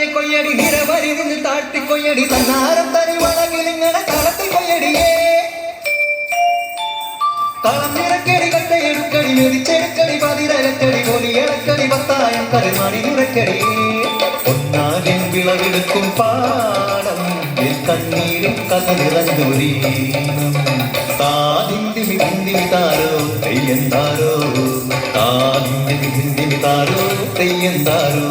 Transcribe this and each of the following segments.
കൊയ്യടി നിരവരി നിന്ന് താഴ്ത്തി കൊയ്യടി തന്നാരം തനി വണകിലിങ്ങനെ കളത്തി കൊയ്യടിയേ കളം നിറക്കടി കട്ടയെടുക്കടി മെതിച്ചെടുക്കടി പതിരക്കടി കൊലി ഇളക്കടി പത്തായം കരുമാടി നിറക്കടി ഒന്നാകൻ വിളവെടുക്കും പാടം കണ്ണീരും കഥ നിറഞ്ഞൊരീ താതിന്തിമി ഹിന്ദിമി താരോ തെയ്യന്താരോ താതിന്തിമി ഹിന്ദിമി താരോ തെയ്യന്താരോ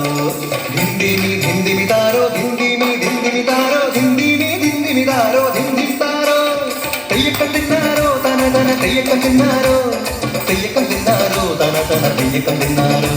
ഹിന്ദിമി ഹിന്ദിമി താരോ ഹിന്ദിമി ഹിന്ദിമി താരോ ഹിന്ദിമി ഹിന്ദിമി താരോ ഹിന്ദിമി താരോ തെയ്യക്കം തിന്നാരോ തന തന തെയ്യക്കം തിന്നാരോ തെയ്യക്കം തിന്നാരോ തന തന തെയ്യക്കം തിന്നാരോ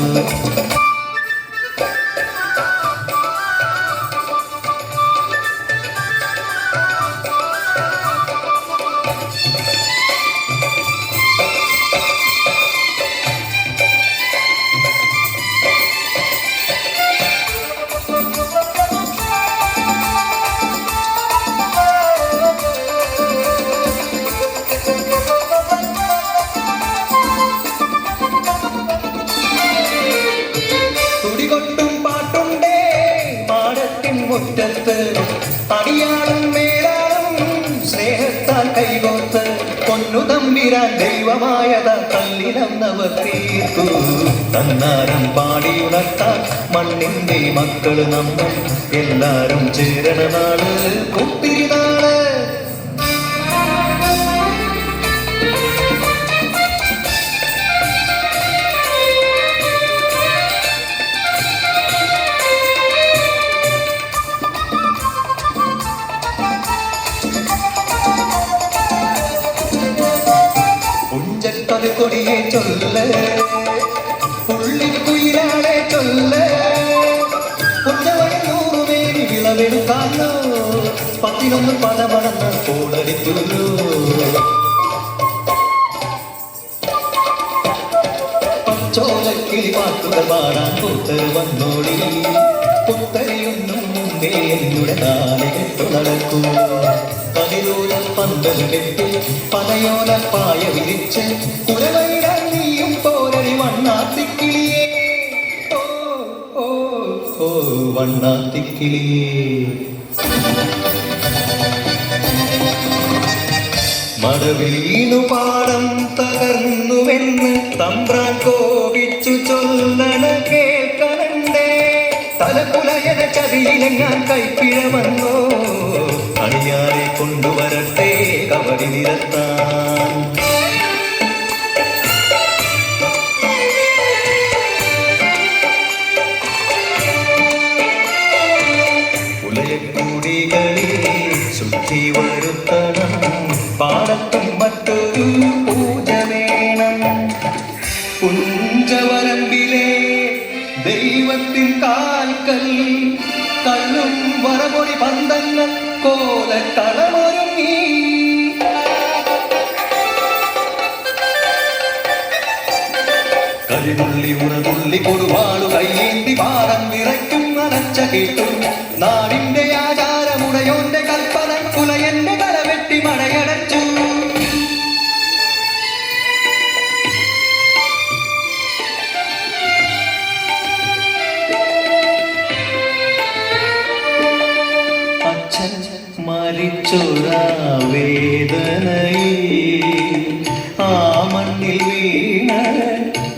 മുറ്റത്ത് അടിയാളും മേലാളും സ്നേഹത്താൽ കൈകോത്ത് പൊന്നു തമ്പിരാൻ ദൈവമായത കല്ലിനന്നവർ തീർത്തു തന്നാരം പാടിയുണർത്താൻ മണ്ണിന്റെ മക്കള് നമ്മൾ എല്ലാരും ചേരണ നാള് കുത്തിരിനാള് കൊടിയെ ചൊല്ല് പുള്ളിൽ കുയിലാളെ ചൊല്ല് കുഞ്ഞവനൂറുമേനി വിളവെടുക്കാനോ 11 പദമടന്ന് കോടടിക്കുന്നു പച്ചോലക്കിളി പാട്ടുകൾ പാടാൻ പുത്തർ വന്നോടി പുത്തരിയൊന്നും മുമ്പേ എന്നുടെ നാളെട്ടു നടക്കൂ പതിരൂല പന്തൽ കെട്ടി പനയോല പായ വിരിച്ച് കുരവയിടാൻ നീയും പോരടി വണ്ണാത്തിക്കിളിയേ ഓ ഓ ഓ വണ്ണാത്തിക്കിളിയേ മടവീണു പാടം തകർന്നുവെന്ന് തമ്പ്രാൻ കോപിച്ചു ചൊല്ലണ കേൾക്കണണ്ടേ തലപുലയന ചതിയിലെങ്ങാൻ കൈപ്പിഴ വന്നോ അണിയാരെ കൊണ്ടുവരട്ടെ കബടി നിരത്താൻ പുലയക്കൂടികളിൽ ശുദ്ധി വരുത്തണം പാടത്തും മറ്റൊരു പൂജ വേണം പുഞ്ചവരമ്പിലെ ദൈവത്തിൻ കാൽക്കൽ കള്ളും വറപൊടി പന്തങ്ങൾ കോലക്കളമൊരുങ്ങി കരിതുള്ളി ഉണതുള്ളി കൊടുവാളു കയ്യേന്തി പാടം വിറയ്ക്കും അനച്ച കേട്ടു നാടിന്റെ ആചാരമുടയോന്റെ കൽപ്പന കുലയന്റെ കലവെട്ടി മഴയടച്ചു മരിച്ചൊരാ വേദനയിൽ ആ മണ്ണിൽ വീണ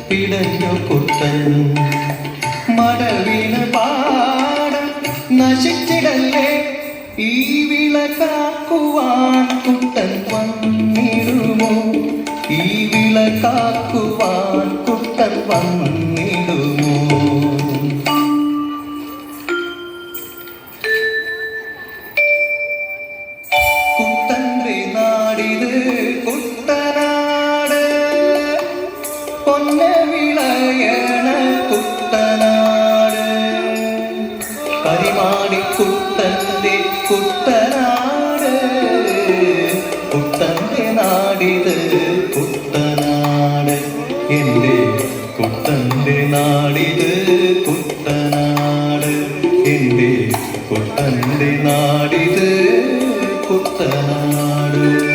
പിടഞ്ഞു കുട്ടൻ മടവീണ പാടം നശിച്ചിടല്ലേ ഈ വിള കാക്കുവാൻ കുട്ടൻ വന്നിടുമോ ഈ വിള കാക്കുവാൻ കുട്ടൻ വന്നിടുമോ കുട്ടനാട് പൊന്ന വിളയണ കുട്ടനാട് കരിമാടി കുട്ടന്റെ കുട്ടനാട് കുട്ടന്റെ നാടിത് കുട്ടനാട് എൻ്റെ കുട്ടന്റെ നാടിത് കുട്ടനാട് എൻ്റെ കുട്ടന്റെ നാടിത് കുട്ടനാട്